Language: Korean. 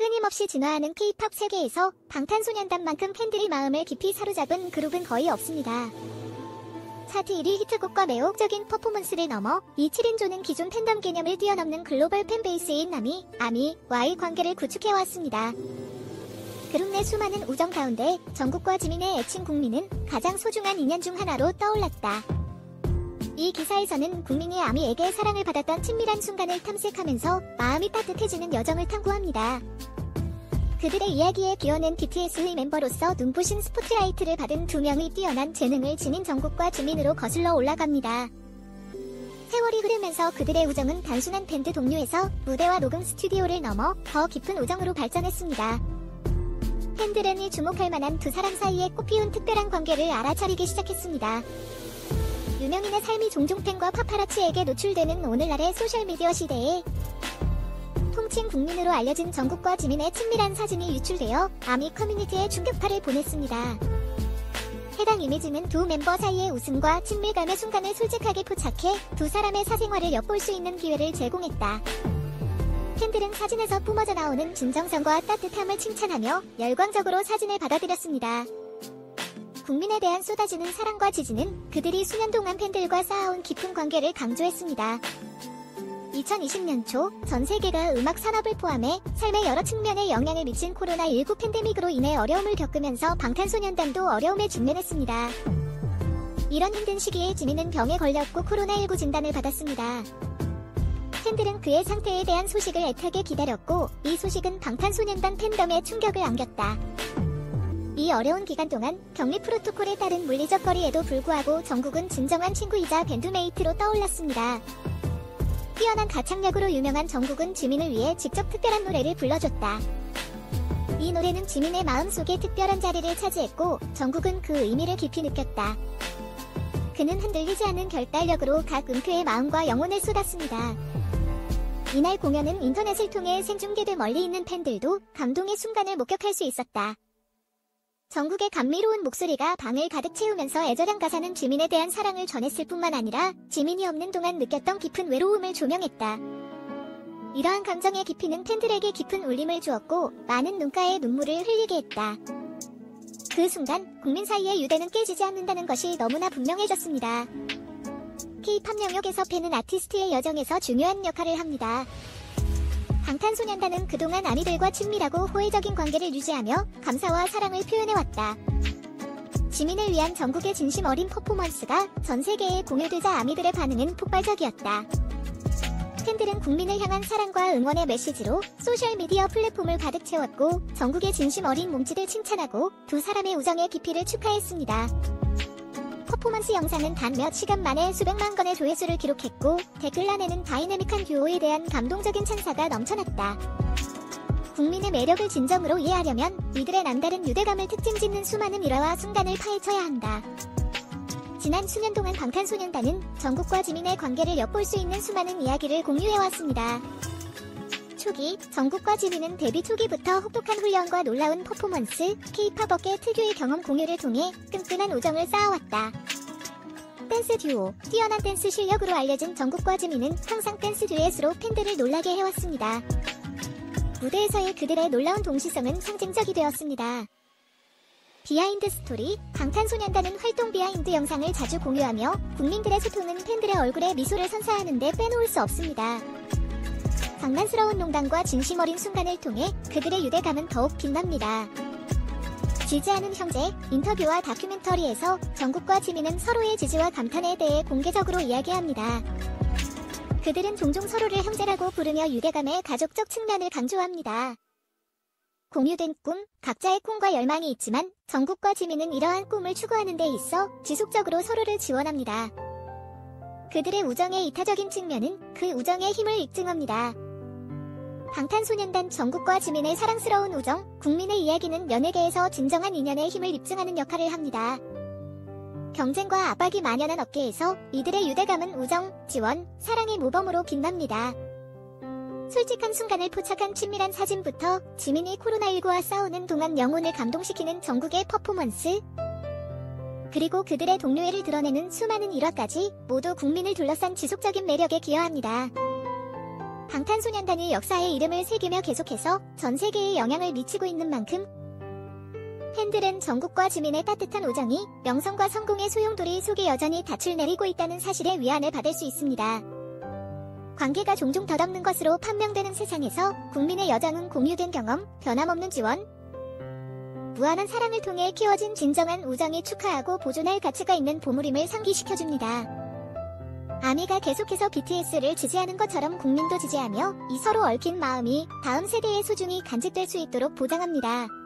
끊임없이 진화하는 K-팝 세계에서 방탄소년단만큼 팬들의 마음을 깊이 사로잡은 그룹은 거의 없습니다. 차트 1위 히트곡과 매혹적인 퍼포먼스를 넘어 이 7인조는 기존 팬덤 개념을 뛰어넘는 글로벌 팬베이스인 아미와의 관계를 구축해왔습니다. 그룹 내 수많은 우정 가운데 정국과 지민의 애칭 국민은 가장 소중한 인연 중 하나로 떠올랐다. 이 기사에서는 국민이 아미에게 사랑을 받았던 친밀한 순간을 탐색하면서 마음이 따뜻해지는 여정을 탐구합니다. 그들의 이야기에 기어낸 BTS의 멤버로서 눈부신 스포트라이트를 받은 두 명의 뛰어난 재능을 지닌 정국과 지민으로 거슬러 올라갑니다. 세월이 흐르면서 그들의 우정은 단순한 밴드 동료에서 무대와 녹음 스튜디오를 넘어 더 깊은 우정으로 발전했습니다. 팬들은 이 주목할 만한 두 사람 사이에 꽃피운 특별한 관계를 알아차리기 시작했습니다. 유명인의 삶이 종종 팬과 파파라치에게 노출되는 오늘날의 소셜미디어 시대에 통칭 국민으로 알려진 정국과 지민의 친밀한 사진이 유출되어 아미 커뮤니티에 충격파를 보냈습니다. 해당 이미지는 두 멤버 사이의 웃음과 친밀감의 순간을 솔직하게 포착해 두 사람의 사생활을 엿볼 수 있는 기회를 제공했다. 팬들은 사진에서 뿜어져 나오는 진정성과 따뜻함을 칭찬하며 열광적으로 사진을 받아들였습니다. 국민에 대한 쏟아지는 사랑과 지지는 그들이 수년 동안 팬들과 쌓아온 깊은 관계를 강조했습니다. 2020년 초 전 세계가 음악 산업을 포함해 삶의 여러 측면에 영향을 미친 코로나19 팬데믹으로 인해 어려움을 겪으면서 방탄소년단도 어려움에 직면했습니다. 이런 힘든 시기에 지민은 병에 걸렸고 코로나19 진단을 받았습니다. 팬들은 그의 상태에 대한 소식을 애타게 기다렸고 이 소식은 방탄소년단 팬덤에 충격을 안겼다. 이 어려운 기간 동안 격리 프로토콜에 따른 물리적 거리에도 불구하고 정국은 진정한 친구이자 밴드메이트로 떠올랐습니다. 뛰어난 가창력으로 유명한 정국은 지민을 위해 직접 특별한 노래를 불러줬다. 이 노래는 지민의 마음속에 특별한 자리를 차지했고 정국은 그 의미를 깊이 느꼈다. 그는 흔들리지 않는 결단력으로 각 음표의 마음과 영혼을 쏟았습니다. 이날 공연은 인터넷을 통해 생중계돼 멀리 있는 팬들도 감동의 순간을 목격할 수 있었다. 정국의 감미로운 목소리가 방을 가득 채우면서 애절한 가사는 지민에 대한 사랑을 전했을 뿐만 아니라 지민이 없는 동안 느꼈던 깊은 외로움을 조명했다. 이러한 감정의 깊이는 팬들에게 깊은 울림을 주었고 많은 눈가에 눈물을 흘리게 했다. 그 순간 국민 사이의 유대는 깨지지 않는다는 것이 너무나 분명해졌습니다. K-팝 영역에서 팬은 아티스트의 여정에서 중요한 역할을 합니다. 방탄소년단은 그동안 아미들과 친밀하고 호혜적인 관계를 유지하며 감사와 사랑을 표현해왔다. 지민을 위한 정국의 진심 어린 퍼포먼스가 전 세계에 공유되자 아미들의 반응은 폭발적이었다. 팬들은 국민을 향한 사랑과 응원의 메시지로 소셜미디어 플랫폼을 가득 채웠고 정국의 진심 어린 몸짓을 칭찬하고 두 사람의 우정의 깊이를 축하했습니다. 퍼포먼스 영상은 단 몇 시간 만에 수백만 건의 조회수를 기록했고 댓글란에는 다이내믹한 듀오에 대한 감동적인 찬사가 넘쳐났다. 국민의 매력을 진정으로 이해하려면 이들의 남다른 유대감을 특징짓는 수많은 일화와 순간을 파헤쳐야 한다. 지난 수년 동안 방탄소년단은 정국과 지민의 관계를 엿볼 수 있는 수많은 이야기를 공유해왔습니다. 초기, 정국과 지민은 데뷔 초기부터 혹독한 훈련과 놀라운 퍼포먼스, K-팝 업계 특유의 경험 공유를 통해 끈끈한 우정을 쌓아왔다. 댄스 듀오, 뛰어난 댄스 실력으로 알려진 정국과 지민은 항상 댄스 듀엣으로 팬들을 놀라게 해왔습니다. 무대에서의 그들의 놀라운 동시성은 상징적이 되었습니다. 비하인드 스토리, 방탄소년단은 활동 비하인드 영상을 자주 공유하며 국민들의 소통은 팬들의 얼굴에 미소를 선사하는데 빼놓을 수 없습니다. 장난스러운 농담과 진심 어린 순간을 통해 그들의 유대감은 더욱 빛납니다. 지지하는 형제, 인터뷰와 다큐멘터리에서 정국과 지민은 서로의 지지와 감탄에 대해 공개적으로 이야기합니다. 그들은 종종 서로를 형제라고 부르며 유대감의 가족적 측면을 강조합니다. 공유된 꿈, 각자의 꿈과 열망이 있지만 정국과 지민은 이러한 꿈을 추구하는 데 있어 지속적으로 서로를 지원합니다. 그들의 우정의 이타적인 측면은 그 우정의 힘을 입증합니다. 방탄소년단 정국과 지민의 사랑스러운 우정, 국민의 이야기는 연예계에서 진정한 인연의 힘을 입증하는 역할을 합니다. 경쟁과 압박이 만연한 업계에서 이들의 유대감은 우정, 지원, 사랑의 모범으로 빛납니다. 솔직한 순간을 포착한 친밀한 사진부터 지민이 코로나19와 싸우는 동안 영혼을 감동시키는 정국의 퍼포먼스, 그리고 그들의 동료애를 드러내는 수많은 일화까지 모두 국민을 둘러싼 지속적인 매력에 기여합니다. 방탄소년단이 역사에 이름을 새기며 계속해서 전 세계에 영향을 미치고 있는 만큼 팬들은 전국과 주민의 따뜻한 우정이 명성과 성공의 소용돌이 속에 여전히 닻을 내리고 있다는 사실에 위안을 받을 수 있습니다. 관계가 종종 덧없는 것으로 판명되는 세상에서 국민의 여정은 공유된 경험, 변함없는 지원, 무한한 사랑을 통해 키워진 진정한 우정이 축하하고 보존할 가치가 있는 보물임을 상기시켜줍니다. 아미가 계속해서 BTS를 지지하는 것처럼 국민도 지지하며 이 서로 얽힌 마음이 다음 세대에 소중히 간직될 수 있도록 보장합니다.